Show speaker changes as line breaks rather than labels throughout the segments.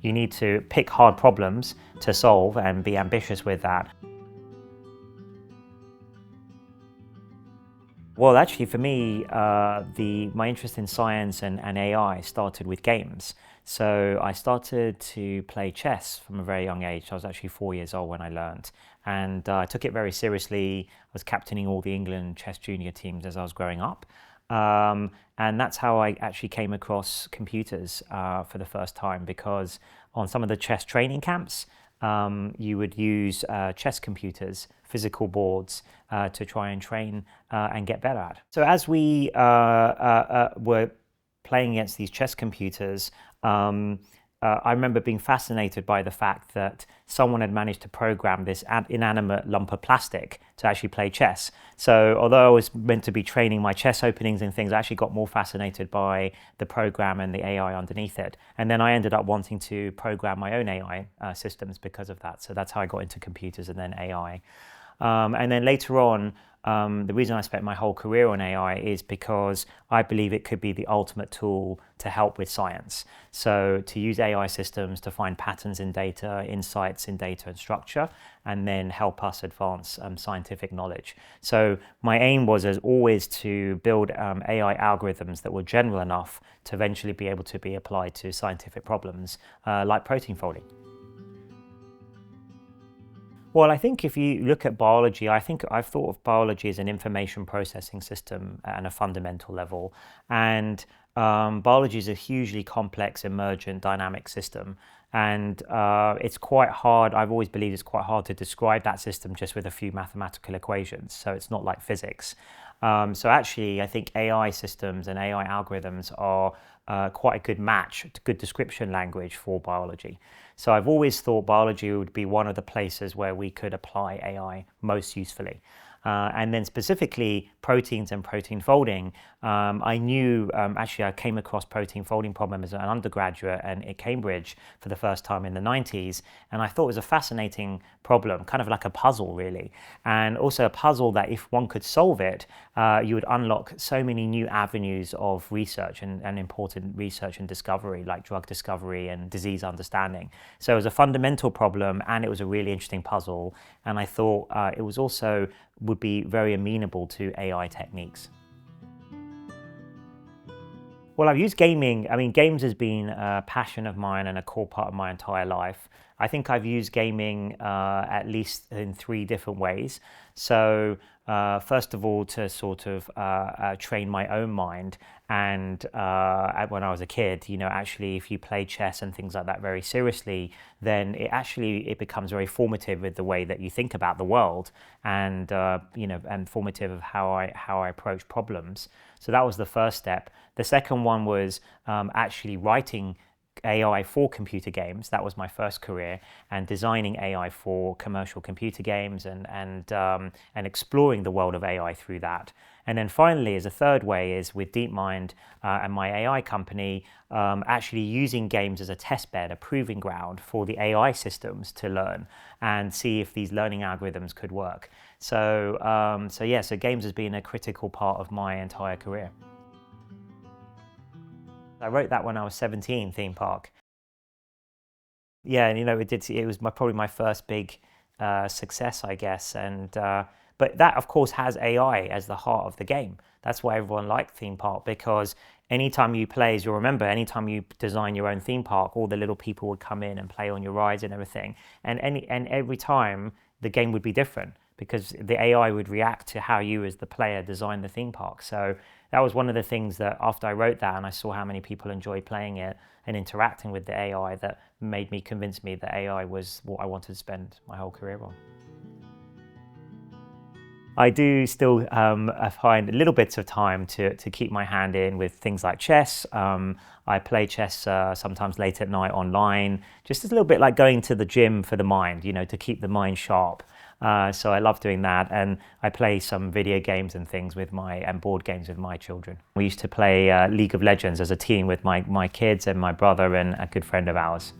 You need to pick hard problems to solve and be ambitious with that. Well, actually, for me, my interest in science and AI started with games. So I started to play chess from a very young age. I was actually 4 years old when I learned. And I took it very seriously. I was captaining all the England chess junior teams as I was growing up. And that's how I actually came across computers for the first time, because on some of the chess training camps, you would use chess computers, physical boards, to try and train and get better at. So as we were playing against these chess computers, I remember being fascinated by the fact that someone had managed to program this inanimate lump of plastic to actually play chess. So although I was meant to be training my chess openings and things, I actually got more fascinated by the program and the AI underneath it. And then I ended up wanting to program my own AI systems because of that. So that's how I got into computers and then AI. And then later on, the reason I spent my whole career on AI is because I believe it could be the ultimate tool to help with science. So to use AI systems to find patterns in data, insights in data and structure, and then help us advance scientific knowledge. So my aim was, as always, to build AI algorithms that were general enough to eventually be able to be applied to scientific problems like protein folding. Well, I think if you look at biology, I've thought of biology as an information processing system at a fundamental level. And biology is a hugely complex, emergent, dynamic system. And it's quite hard, I've always believed it's quite hard to describe that system just with a few mathematical equations. So it's not like physics. So actually, I think AI systems and AI algorithms are quite a good match, good description language for biology. So I've always thought biology would be one of the places where we could apply AI most usefully. And then specifically proteins and protein folding, I knew, actually I came across protein folding problem as an undergraduate and at Cambridge for the first time in the 90s. And I thought it was a fascinating problem, kind of like a puzzle really. And also a puzzle that if one could solve it, you would unlock so many new avenues of research and important research and discovery, like drug discovery and disease understanding. So it was a fundamental problem and it was a really interesting puzzle. And I thought it was also would be very amenable to AI techniques. Well, I've used gaming. I mean, games has been a passion of mine and a core part of my entire life. I think I've used gaming at least in 3 different ways. So first of all, to sort of train my own mind. And when I was a kid, actually, if you play chess and things like that very seriously, then it becomes very formative with the way that you think about the world, and and formative of how I approach problems. So that was the first step. The second one was actually writing AI for computer games. That was my first career, and designing AI for commercial computer games and exploring the world of AI through that. And then finally, as a third way, is with DeepMind and my AI company, actually using games as a test bed, a proving ground for the AI systems to learn and see if these learning algorithms could work. So games has been a critical part of my entire career. I wrote that when I was 17, Theme Park. Yeah, and it was probably my first big success, I guess. And but that, of course, has AI as the heart of the game. That's why everyone liked Theme Park, because anytime you play, as you'll remember, anytime you design your own theme park, all the little people would come in and play on your rides and everything. And every time the game would be different, because the AI would react to how you as the player design the theme park. So that was one of the things that after I wrote that and I saw how many people enjoyed playing it and interacting with the AI, that made me convince me that AI was what I wanted to spend my whole career on. I do still find little bits of time to keep my hand in with things like chess. I play chess sometimes late at night online, just a little bit like going to the gym for the mind, to keep the mind sharp. So I love doing that, and I play some video games and things and board games with my children. We used to play League of Legends as a team with my kids and my brother and a good friend of ours.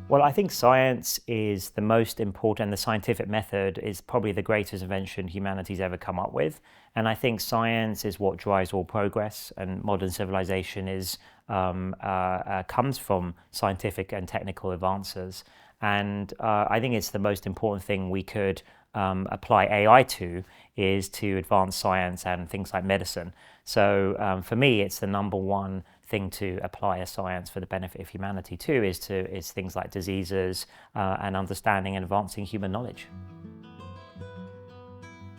Well, I think science is the most important, and the scientific method is probably the greatest invention humanity's ever come up with. And I think science is what drives all progress, and modern civilization comes from scientific and technical advances. And I think it's the most important thing we could apply AI to is to advance science and things like medicine. So for me, it's the number one thing to apply a science for the benefit of humanity to is things like diseases and understanding and advancing human knowledge.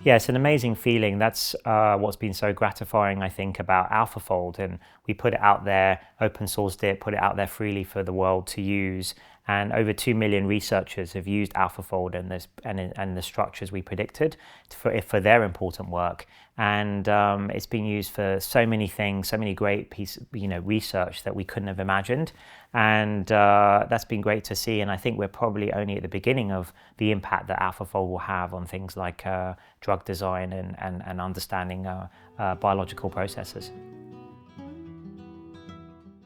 Yeah, it's an amazing feeling. That's what's been so gratifying, I think, about AlphaFold. And we put it out there, open sourced it, put it out there freely for the world to use. And over 2 million researchers have used AlphaFold and the structures we predicted for their important work. And it's been used for so many things, so many great pieces, research that we couldn't have imagined. And that's been great to see. And I think we're probably only at the beginning of the impact that AlphaFold will have on things like drug design and understanding biological processes.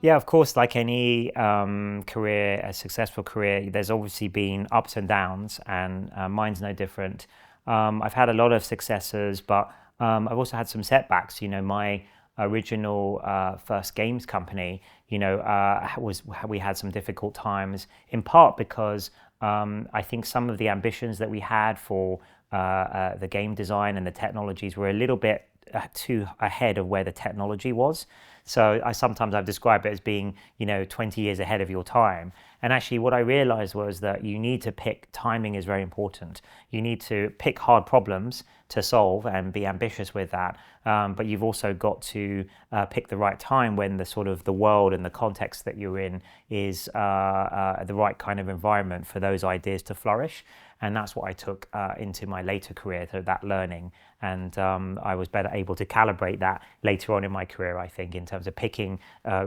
Yeah, of course, like any career, a successful career, there's obviously been ups and downs, and mine's no different. I've had a lot of successes, but I've also had some setbacks. My original first games company, we had some difficult times, in part because I think some of the ambitions that we had for the game design and the technologies were a little bit too ahead of where the technology was. So I've described it as being, 20 years ahead of your time. And actually what I realized was that you need to pick, timing is very important. You need to pick hard problems to solve and be ambitious with that. But you've also got to pick the right time when the world and the context that you're in is the right kind of environment for those ideas to flourish. And that's what I took into my later career, so that learning. And I was better able to calibrate that later on in my career, I think, in terms of picking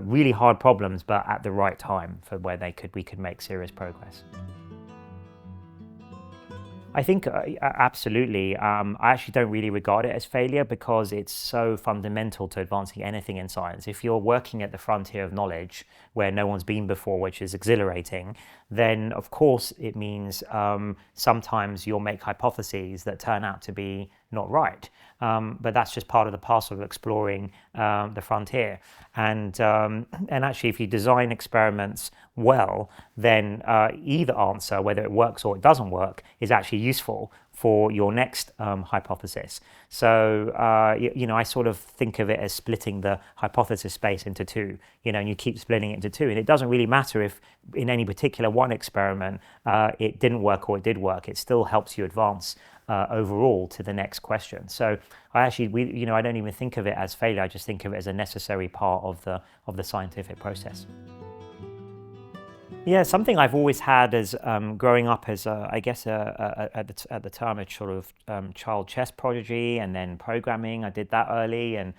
really hard problems, but at the right time for where we could make serious progress. I think absolutely. I actually don't really regard it as failure because it's so fundamental to advancing anything in science. If you're working at the frontier of knowledge where no one's been before, which is exhilarating, then of course it means sometimes you'll make hypotheses that turn out to be not right. But that's just part of the parcel of exploring the frontier. And actually, if you design experiments well, then either answer, whether it works or it doesn't work, is actually useful for your next hypothesis. So, I sort of think of it as splitting the hypothesis space into two, and you keep splitting it into two. And it doesn't really matter if in any particular one experiment it didn't work or it did work. It still helps you advance overall to the next question. So I don't even think of it as failure. I just think of it as a necessary part of the scientific process. Yeah, something I've always had as growing up as at the time a sort of child chess prodigy, and then programming. I did that early, and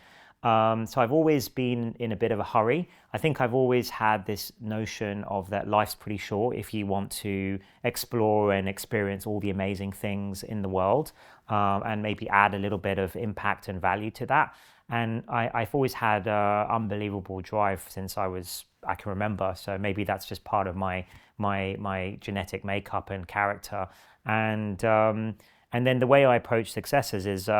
so I've always been in a bit of a hurry. I think I've always had this notion of that life's pretty short if you want to explore and experience all the amazing things in the world, and maybe add a little bit of impact and value to that. And I've always had unbelievable drive since I can remember. So maybe that's just part of my genetic makeup and character. And then the way I approach successes is,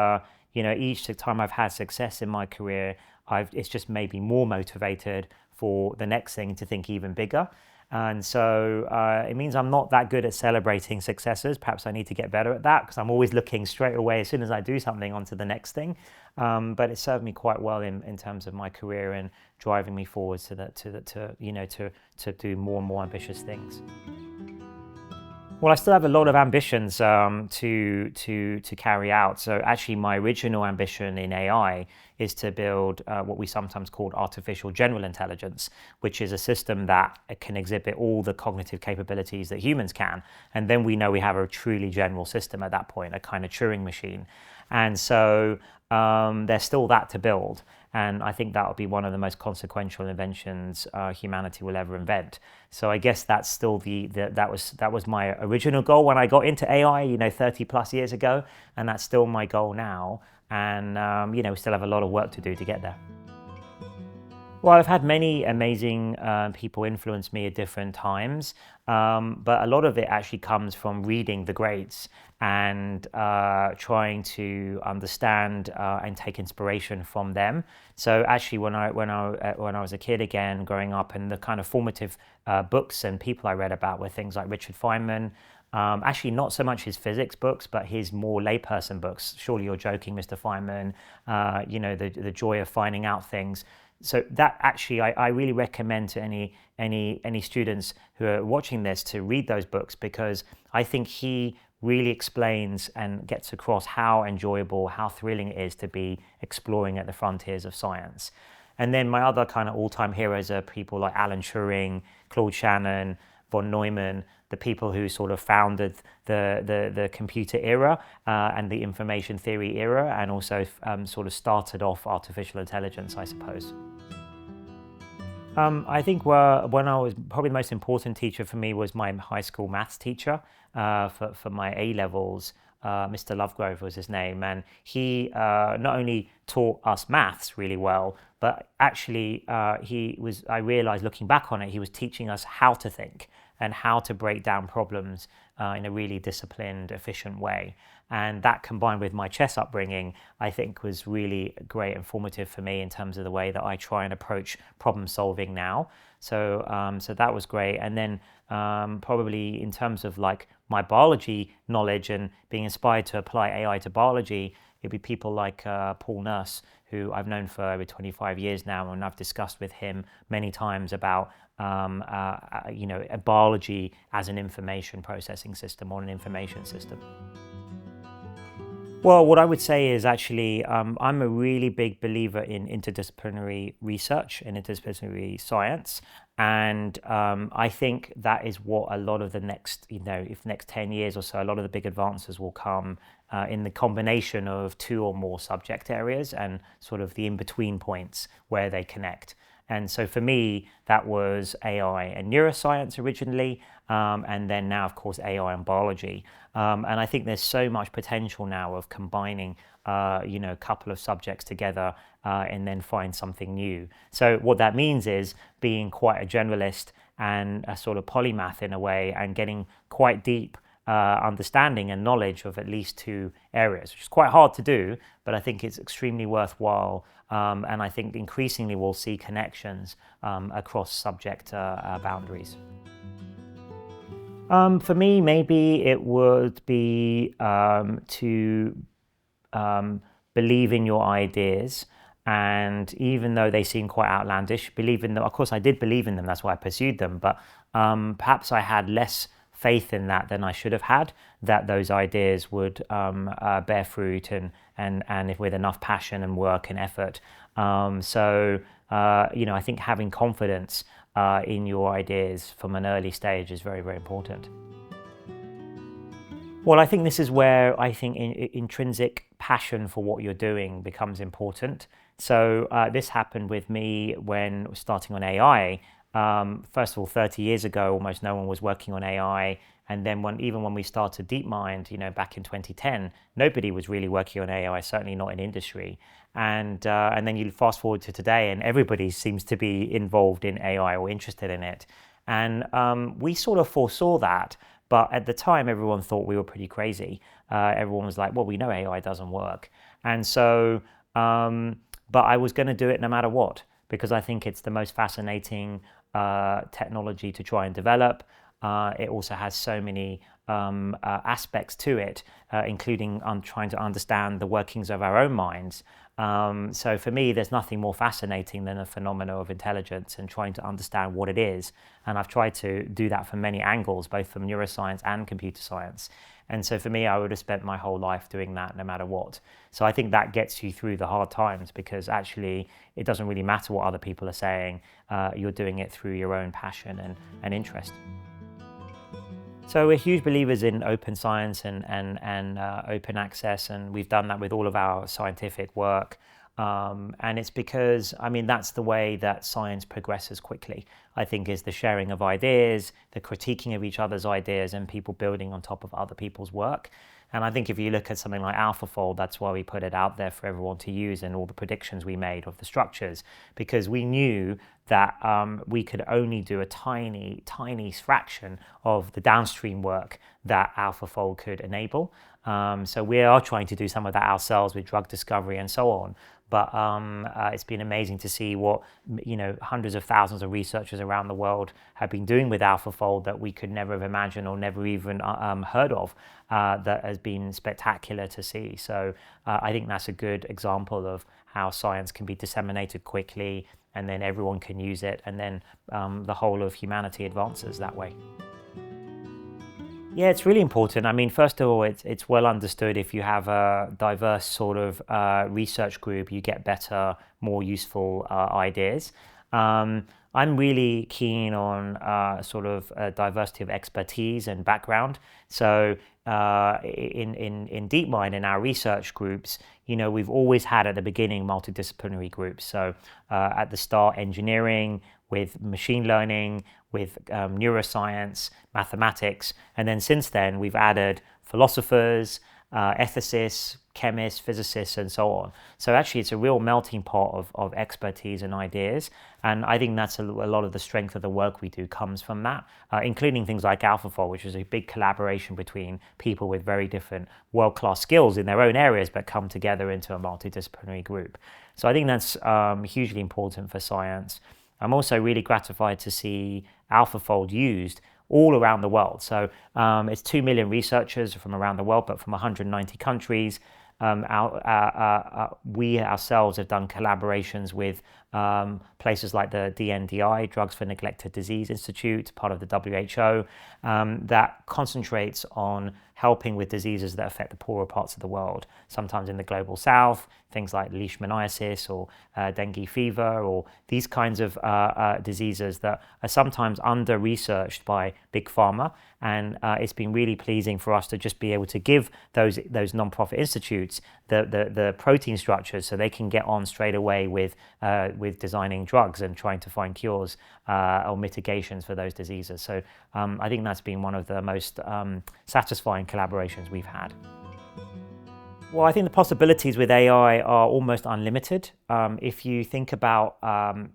each time I've had success in my career, it's just made me more motivated for the next thing to think even bigger. And so it means I'm not that good at celebrating successes. Perhaps I need to get better at that because I'm always looking straight away as soon as I do something onto the next thing. But it served me quite well in terms of my career and driving me forward to do more and more ambitious things. Well, I still have a lot of ambitions to carry out. So actually, my original ambition in AI is to build what we sometimes call artificial general intelligence, which is a system that can exhibit all the cognitive capabilities that humans can. And then we know we have a truly general system at that point, a kind of Turing machine. And so there's still that to build. And I think that will be one of the most consequential inventions humanity will ever invent. So I guess that's still that was my original goal when I got into AI, 30 plus years ago, and that's still my goal now. And we still have a lot of work to do to get there. Well, I've had many amazing people influence me at different times, but a lot of it actually comes from reading the greats and trying to understand and take inspiration from them. So actually, when I was a kid again, growing up, and the kind of formative books and people I read about were things like Richard Feynman. Actually, not so much his physics books, but his more layperson books. Surely you're joking, Mr. Feynman. The joy of finding out things. So that actually, I really recommend to any students who are watching this to read those books, because I think he really explains and gets across how enjoyable, how thrilling it is to be exploring at the frontiers of science. And then my other kind of all-time heroes are people like Alan Turing, Claude Shannon, von Neumann, the people who sort of founded the computer era and the information theory era, and also sort of started off artificial intelligence, I suppose. I think when I was probably the most important teacher for me was my high school maths teacher for my A levels. Mr. Lovegrove was his name, and he not only taught us maths really well, but actually I realized looking back on it, he was teaching us how to think and how to break down problems in a really disciplined, efficient way. And that, combined with my chess upbringing, I think was really great and formative for me in terms of the way that I try and approach problem solving now. So that was great. And then probably in terms of like my biology knowledge and being inspired to apply AI to biology, it'd be people like Paul Nurse, who I've known for over 25 years now, and I've discussed with him many times about biology as an information processing system or an information system. Well, what I would say is actually, I'm a really big believer in interdisciplinary research and interdisciplinary science. And I think that is what a lot of the next, if next 10 years or so, a lot of the big advances will come in the combination of two or more subject areas and sort of the in-between points where they connect. And so for me, that was AI and neuroscience originally, and then now, of course, AI and biology. And I think there's so much potential now of combining, a couple of subjects together and then find something new. So what that means is being quite a generalist and a sort of polymath in a way, and getting quite deep understanding and knowledge of at least two areas, which is quite hard to do, but I think it's extremely worthwhile. And I think increasingly we'll see connections across subject boundaries. For me, maybe it would be to believe in your ideas. And even though they seem quite outlandish, believe in them. Of course, I did believe in them. That's why I pursued them. But perhaps I had less faith in that than I should have had, that those ideas would bear fruit and if with enough passion and work and effort. I think having confidence in your ideas from an early stage is very, very important. Well, I think this is where I think intrinsic passion for what you're doing becomes important. So this happened with me when starting on AI. First of all, 30 years ago, almost no one was working on AI. And then even when we started DeepMind, back in 2010, nobody was really working on AI, certainly not in industry. And then you fast forward to today, and everybody seems to be involved in AI or interested in it. And we sort of foresaw that. But at the time, everyone thought we were pretty crazy. Everyone was like, well, we know AI doesn't work. And so, but I was going to do it no matter what, because I think it's the most fascinating technology to try and develop. It also has so many aspects to it, including trying to understand the workings of our own minds. So for me, there's nothing more fascinating than a phenomena of intelligence and trying to understand what it is. And I've tried to do that from many angles, both from neuroscience and computer science. And so for me, I would have spent my whole life doing that no matter what. So I think that gets you through the hard times, because actually it doesn't really matter what other people are saying. You're doing it through your own passion and interest. So we're huge believers in open science and open access, and we've done that with all of our scientific work. And it's because, that's the way that science progresses quickly, I think, is the sharing of ideas, the critiquing of each other's ideas, and people building on top of other people's work. And I think if you look at something like AlphaFold, that's why we put it out there for everyone to use, and all the predictions we made of the structures, because we knew that we could only do a tiny fraction of the downstream work that AlphaFold could enable. So we are trying to do some of that ourselves with drug discovery and so on. But it's been amazing to see what hundreds of thousands of researchers around the world have been doing with AlphaFold that we could never have imagined or never even heard of. That has been spectacular to see. So I think that's a good example of how science can be disseminated quickly, and then everyone can use it, and then the whole of humanity advances that way. Yeah, it's really important. I mean, first of all, it's well understood if you have a diverse sort of research group, you get better, more useful ideas. I'm really keen on sort of diversity of expertise and background. So in DeepMind, in our research groups, we've always had at the beginning multidisciplinary groups. So at the start, engineering with machine learning, with neuroscience, mathematics, and then since then we've added philosophers, ethicists, chemists, physicists, and so on. So actually it's a real melting pot of expertise and ideas, and I think that's a lot of the strength of the work we do comes from that, including things like AlphaFold, which is a big collaboration between people with very different world-class skills in their own areas, but come together into a multidisciplinary group. So I think that's hugely important for science. I'm also really gratified to see AlphaFold used all around the world. So it's 2 million researchers from around the world, but from 190 countries. We ourselves have done collaborations with places like the DNDi, Drugs for Neglected Disease Institute, part of the WHO, that concentrates on helping with diseases that affect the poorer parts of the world, sometimes in the global south, things like leishmaniasis or dengue fever, or these kinds of diseases that are sometimes under-researched by big pharma. And it's been really pleasing for us to just be able to give those non-profit institutes the protein structures so they can get on straight away with designing drugs and trying to find cures or mitigations for those diseases. So I think that's been one of the most satisfying collaborations we've had. Well, I think the possibilities with AI are almost unlimited. If you think about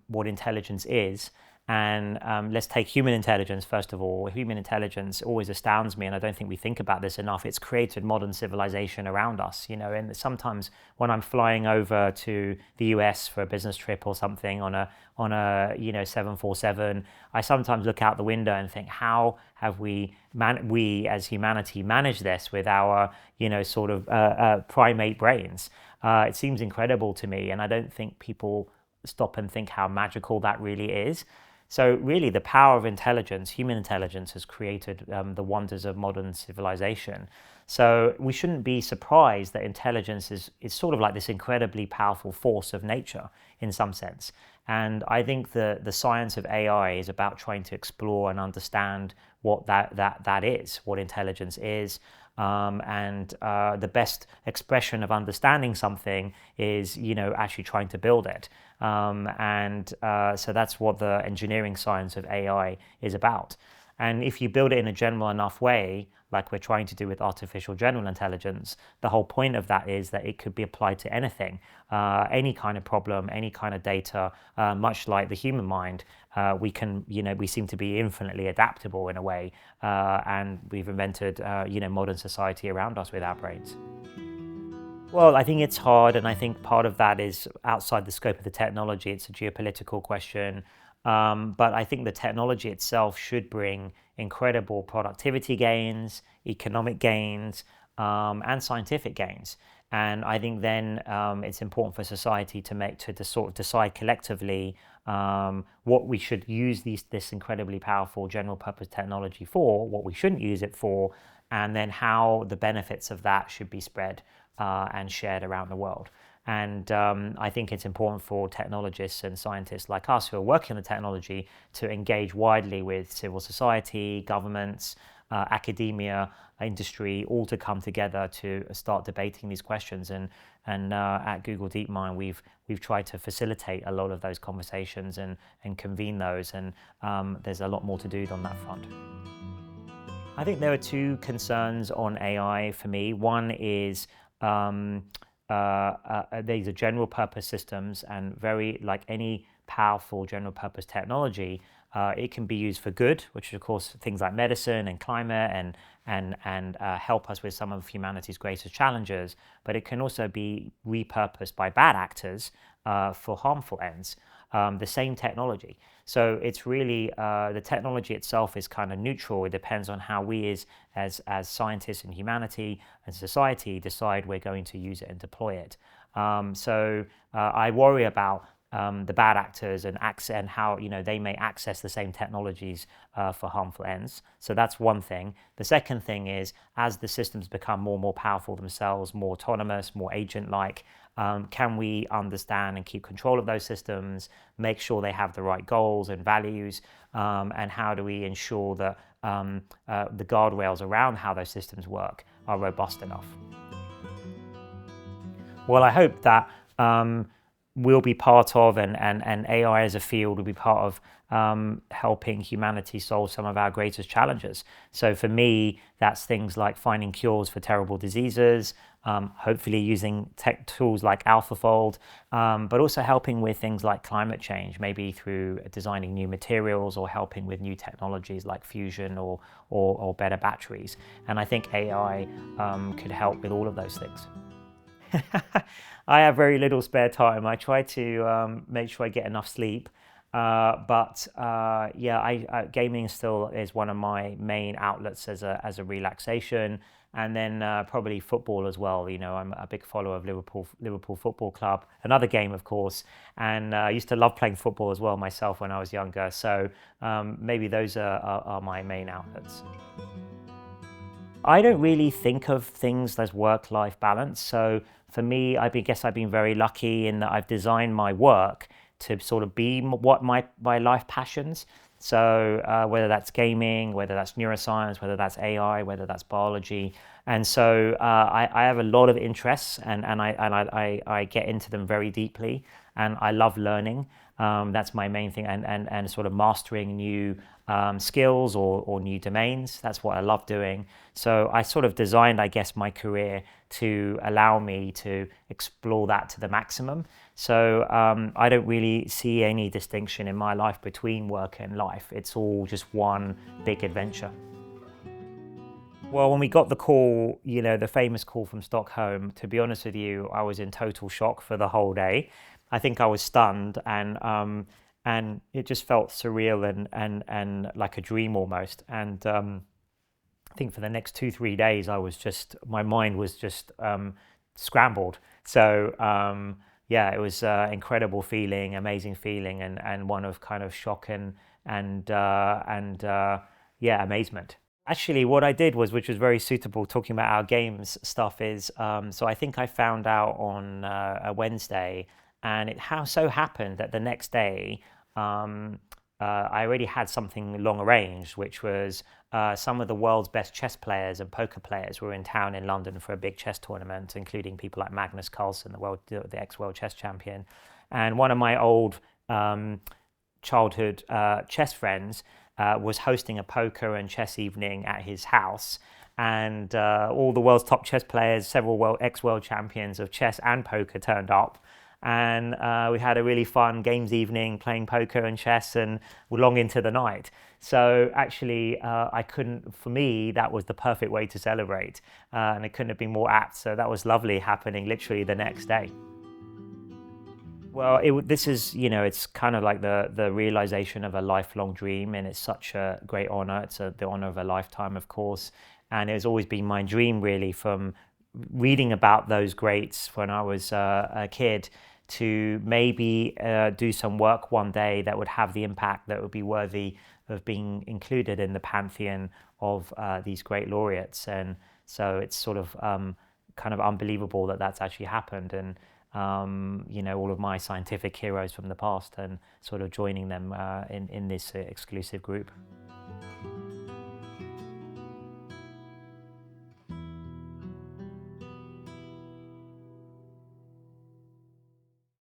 what intelligence is, and let's take human intelligence first of all. Human intelligence always astounds me, and I don't think we think about this enough. It's created modern civilization around us, and sometimes when I'm flying over to the US for a business trip or something on a 747, I sometimes look out the window and think, how have we as humanity managed this with our sort of primate brains? It seems incredible to me, and I don't think people stop and think how magical that really is. So really the power of intelligence, human intelligence, has created the wonders of modern civilization. So we shouldn't be surprised that intelligence is sort of like this incredibly powerful force of nature in some sense. And I think the science of AI is about trying to explore and understand what that is, what intelligence is. And the best expression of understanding something is, actually trying to build it. So that's what the engineering science of AI is about. And if you build it in a general enough way, like we're trying to do with artificial general intelligence, the whole point of that is that it could be applied to anything, any kind of problem, any kind of data, much like the human mind. We seem to be infinitely adaptable in a way, and we've invented, modern society around us with our brains. Well, I think it's hard, and I think part of that is outside the scope of the technology. It's a geopolitical question. But I think the technology itself should bring incredible productivity gains, economic gains, and scientific gains. And I think then it's important for society to sort of decide collectively what we should use this incredibly powerful general purpose technology for, what we shouldn't use it for, and then how the benefits of that should be spread and shared around the world. And I think it's important for technologists and scientists like us who are working on the technology to engage widely with civil society, governments, academia, industry, all to come together to start debating these questions. And at Google DeepMind, we've tried to facilitate a lot of those conversations and convene those. And there's a lot more to do on that front. I think there are two concerns on AI for me. One is these are general purpose systems, and very like any powerful general purpose technology, it can be used for good, which is of course things like medicine and climate and help us with some of humanity's greatest challenges. But it can also be repurposed by bad actors for harmful ends. The same technology. So it's really the technology itself is kind of neutral. It depends on how we as scientists and humanity and society decide we're going to use it and deploy it. I worry about the bad actors and how they may access the same technologies for harmful ends. So that's one thing. The second thing is, as the systems become more and more powerful themselves, more autonomous, more agent-like, can we understand and keep control of those systems, make sure they have the right goals and values, and how do we ensure that the guardrails around how those systems work are robust enough? Well, I hope that we'll be part of, and AI as a field will be part of helping humanity solve some of our greatest challenges. So for me, that's things like finding cures for terrible diseases, hopefully using tech tools like AlphaFold, but also helping with things like climate change, maybe through designing new materials or helping with new technologies like fusion or better batteries. And I think AI could help with all of those things. I have very little spare time. I try to make sure I get enough sleep. Gaming still is one of my main outlets as a relaxation, and then probably football as well. I'm a big follower of Liverpool Football Club, another game, of course, and I used to love playing football as well myself when I was younger. So maybe those are my main outlets. I don't really think of things as work-life balance. So for me, I guess I've been very lucky in that I've designed my work to sort of be what my life passions. So whether that's gaming, whether that's neuroscience, whether that's AI, whether that's biology. And so I have a lot of interests, and I get into them very deeply, and I love learning. That's my main thing, and sort of mastering new skills or new domains. That's what I love doing. So I sort of designed, I guess, my career to allow me to explore that to the maximum. So I don't really see any distinction in my life between work and life. It's all just one big adventure. Well, when we got the call, the famous call from Stockholm, to be honest with you, I was in total shock for the whole day. I think I was stunned, and it just felt surreal and like a dream almost. And I think for the next 2-3 days, my mind was just scrambled. So it was an incredible feeling, amazing feeling, and one of kind of shock and amazement. Actually, what I did was, which was very suitable, talking about our games stuff, is so I think I found out on a Wednesday, and it so happened that the next day I already had something long arranged, which was some of the world's best chess players and poker players were in town in London for a big chess tournament, including people like Magnus Carlsen, the ex-world chess champion, and one of my old childhood chess friends was hosting a poker and chess evening at his house, and all the world's top chess players, several ex-world champions of chess and poker turned up, and we had a really fun games evening playing poker and chess and long into the night. So actually, for me, that was the perfect way to celebrate, and it couldn't have been more apt. So that was lovely, happening literally the next day. Well, this is, it's kind of like the realization of a lifelong dream, and it's such a great honor. It's the honor of a lifetime, of course. And it's always been my dream, really, from reading about those greats when I was a kid, to maybe do some work one day that would have the impact that would be worthy of being included in the pantheon of these great laureates. And so it's sort of kind of unbelievable that that's actually happened. And all of my scientific heroes from the past, and sort of joining them in this exclusive group.